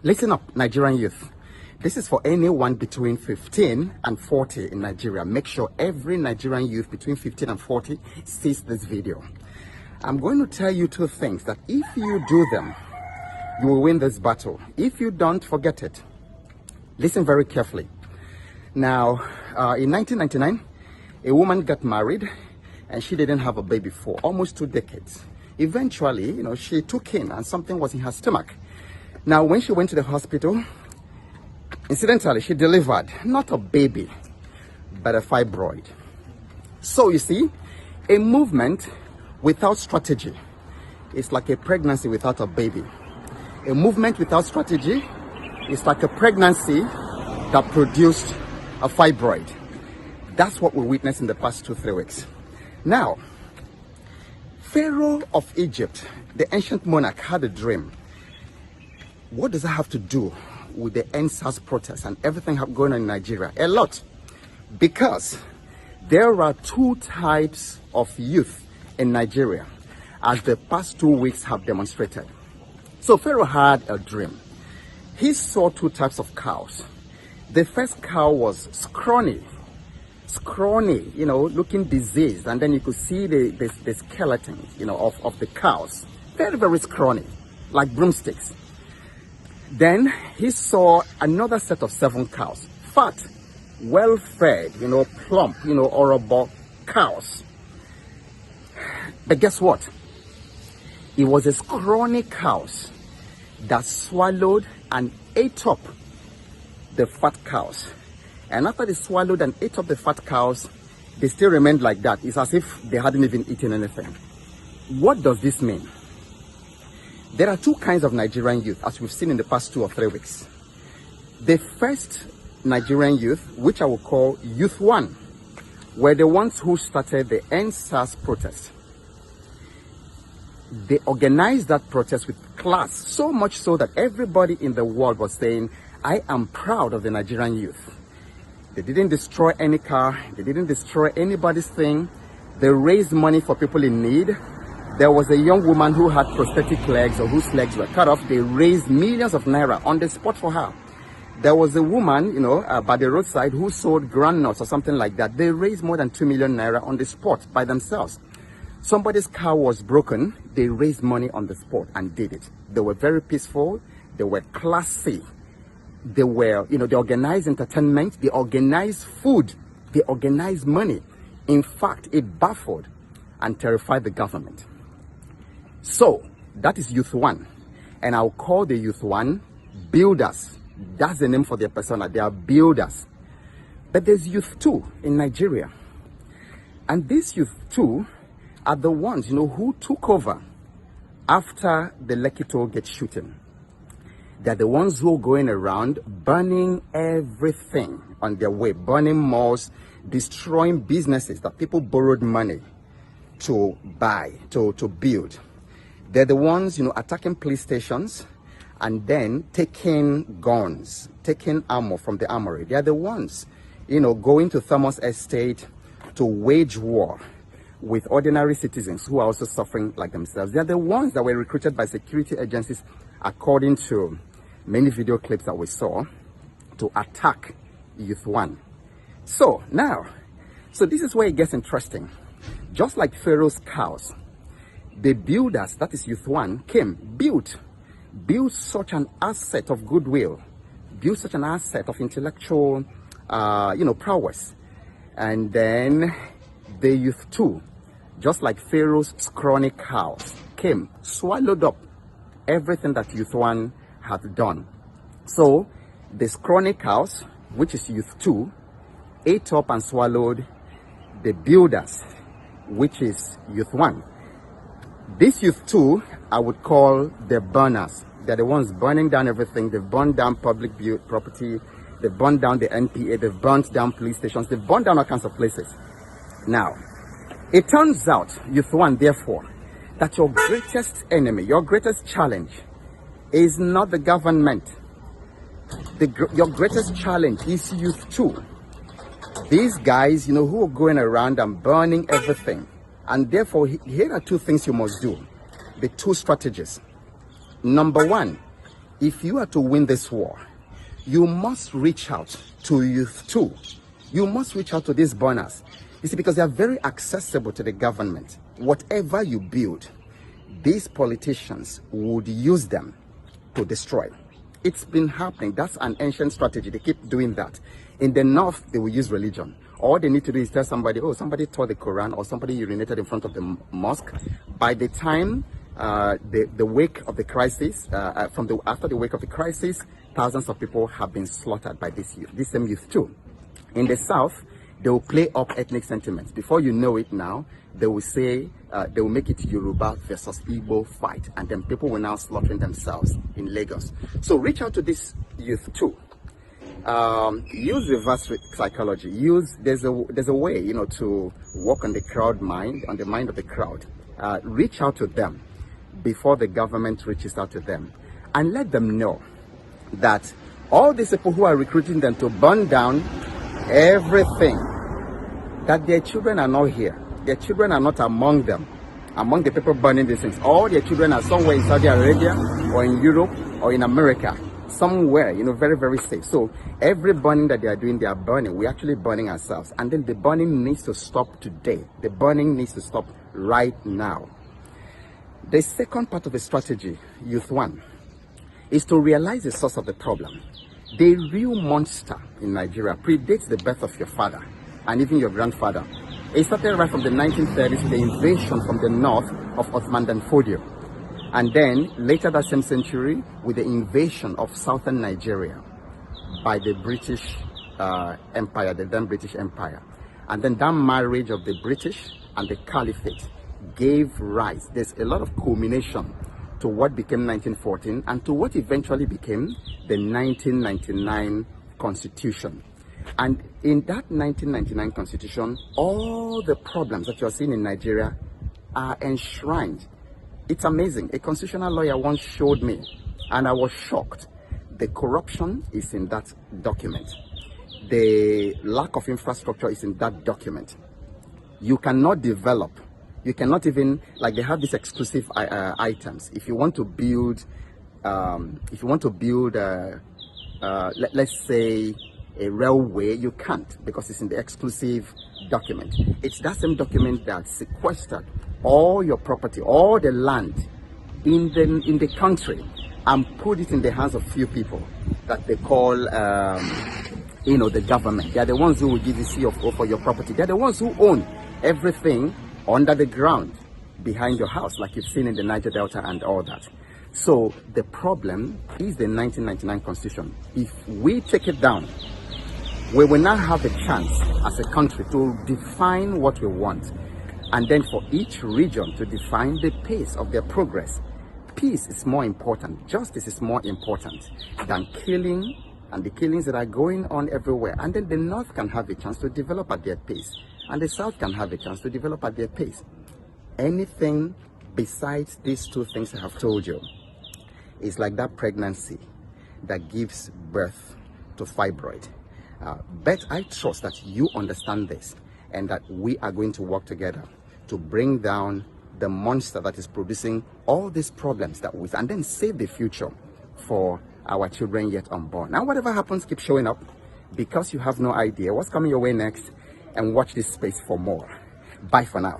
Listen up, Nigerian youth. This is for anyone between 15 and 40 in Nigeria. Make sure every Nigerian youth between 15 and 40 sees this video. I'm going to tell you two things that if you do them, you will win this battle. If you don't, forget it. Listen very carefully. Now, in 1999, a woman got married and she didn't have a baby for almost 2 decades. Eventually, she took in and something was in her stomach. Now, when she went to the hospital, incidentally, she delivered not a baby, but a fibroid. So you see, a movement without strategy is like a pregnancy without a baby. A movement without strategy is like a pregnancy that produced a fibroid. That's what we witnessed in the past 2-3 weeks. Now, Pharaoh of Egypt, the ancient monarch, had a dream. What does that have to do with the EndSARS protests and everything going on in Nigeria? A lot. Because there are 2 types of youth in Nigeria, as the past 2 weeks have demonstrated. So Pharaoh had a dream. He saw 2 types of cows. The first cow was scrawny, looking diseased, and then you could see the skeleton, of the cows. Very, very scrawny, like broomsticks. Then he saw another set of 7 cows, fat, well-fed, plump, horrible cows. But guess what? It was a scrawny cows that swallowed and ate up the fat cows. And after they swallowed and ate up the fat cows, they still remained like that. It's as if they hadn't even eaten anything. What does this mean? There are 2 kinds of Nigerian youth, as we've seen in the past 2 or 3 weeks. The first Nigerian youth, which I will call Youth 1, were the ones who started the EndSARS protest. They organized that protest with class, so much so that everybody in the world was saying, I am proud of the Nigerian youth. They didn't destroy any car. They didn't destroy anybody's thing. They raised money for people in need. There was a young woman who had prosthetic legs or whose legs were cut off. They raised millions of naira on the spot for her. There was a woman, by the roadside who sold groundnuts or something like that. They raised more than 2 million naira on the spot by themselves. Somebody's car was broken. They raised money on the spot and did it. They were very peaceful. They were classy. They were, they organized entertainment. They organized food. They organized money. In fact, it baffled and terrified the government. So, that is Youth 1. And I'll call the Youth 1 builders. That's the name for their persona. They are builders. But there's Youth 2 in Nigeria. And these Youth 2 are the ones, who took over after the Lekki Toll Gate shooting. They're the ones who are going around burning everything on their way, burning malls, destroying businesses that people borrowed money to buy, to build. They're the ones, attacking police stations and then taking guns, taking ammo from the armory. They're the ones, going to Thomas Estate to wage war with ordinary citizens who are also suffering like themselves. They're the ones that were recruited by security agencies, according to many video clips that we saw, to attack Youth 1. So this is where it gets interesting. Just like Pharaoh's cows, the builders, that is Youth 1, came, built such an asset of goodwill, built such an asset of intellectual, prowess. And then the Youth 2, just like Pharaoh's scrawny cows, came, swallowed up everything that Youth 1 had done. So the scrawny cows, which is Youth 2, ate up and swallowed the builders, which is Youth 1. This Youth 2, I would call the burners. They're the ones burning down everything. They've burned down public property. They've burned down the NPA. They've burnt down police stations. They've burned down all kinds of places. Now, it turns out, Youth 1, therefore, that your greatest enemy, your greatest challenge is not the government. Your greatest challenge is Youth 2. These guys, who are going around and burning everything. And therefore, here are 2 things you must do. The 2 strategies. Number 1, if you are to win this war, you must reach out to youth too. You must reach out to these burners. You see, because they are very accessible to the government. Whatever you build, these politicians would use them to destroy. It's been happening. That's an ancient strategy. They keep doing that. In the north, they will use religion. All they need to do is tell somebody, oh, somebody tore the Quran or somebody urinated in front of the mosque. By the time the wake of the crisis, after the wake of the crisis, thousands of people have been slaughtered by this same youth too. In the south, they will play up ethnic sentiments. Before you know it now, they will say, they will make it Yoruba versus Igbo fight. And then people will now slaughtering themselves in Lagos. So reach out to this youth too. Use reverse psychology. There's a way, you know, to work on the crowd mind, on the mind of the crowd. Reach out to them before the government reaches out to them. And let them know that all these people who are recruiting them to burn down everything, that their children are not here. Their children are not among them, among the people burning these things. All their children are somewhere in Saudi Arabia or in Europe or in America, somewhere, you know, very, very safe. So every burning that they are doing, they are burning. We're actually burning ourselves. And then the burning needs to stop today. The burning needs to stop right now. The second part of the strategy, Youth One, is to realize the source of the problem. The real monster in Nigeria predates the birth of your father and even your grandfather. It started right from the 1930s with the invasion from the north of Othman Dan Fodio. And then later that same century with the invasion of southern Nigeria by the British Empire, the then British Empire. And then that marriage of the British and the Caliphate gave rise. There's a lot of culmination to what became 1914 and to what eventually became the 1999 Constitution. And in that 1999 Constitution, all the problems that you're seeing in Nigeria are enshrined. It's amazing. A constitutional lawyer once showed me, and I was shocked. The corruption is in that document. The lack of infrastructure is in that document. You cannot develop. You cannot even, like they have these exclusive items. If you want to build, let's say, a railway, you can't because it's in the exclusive document. It's that same document that sequestered all your property, all the land in the country, and put it in the hands of few people that they call, you know, the government. They are the ones who will give you CFO for your property. They are the ones who own everything under the ground behind your house, like you've seen in the Niger Delta and all that. So the problem is the 1999 Constitution. If we take it down, we will now have a chance as a country to define what we want, and then for each region to define the pace of their progress. Peace is more important, justice is more important than killing and the killings that are going on everywhere. And then the North can have a chance to develop at their pace, and the South can have a chance to develop at their pace. Anything besides these two things I have told you is like that pregnancy that gives birth to fibroid. But I trust that you understand this and that we are going to work together to bring down the monster that is producing all these problems and then save the future for our children yet unborn. Now, whatever happens, keep showing up because you have no idea what's coming your way next, and watch this space for more. Bye for now.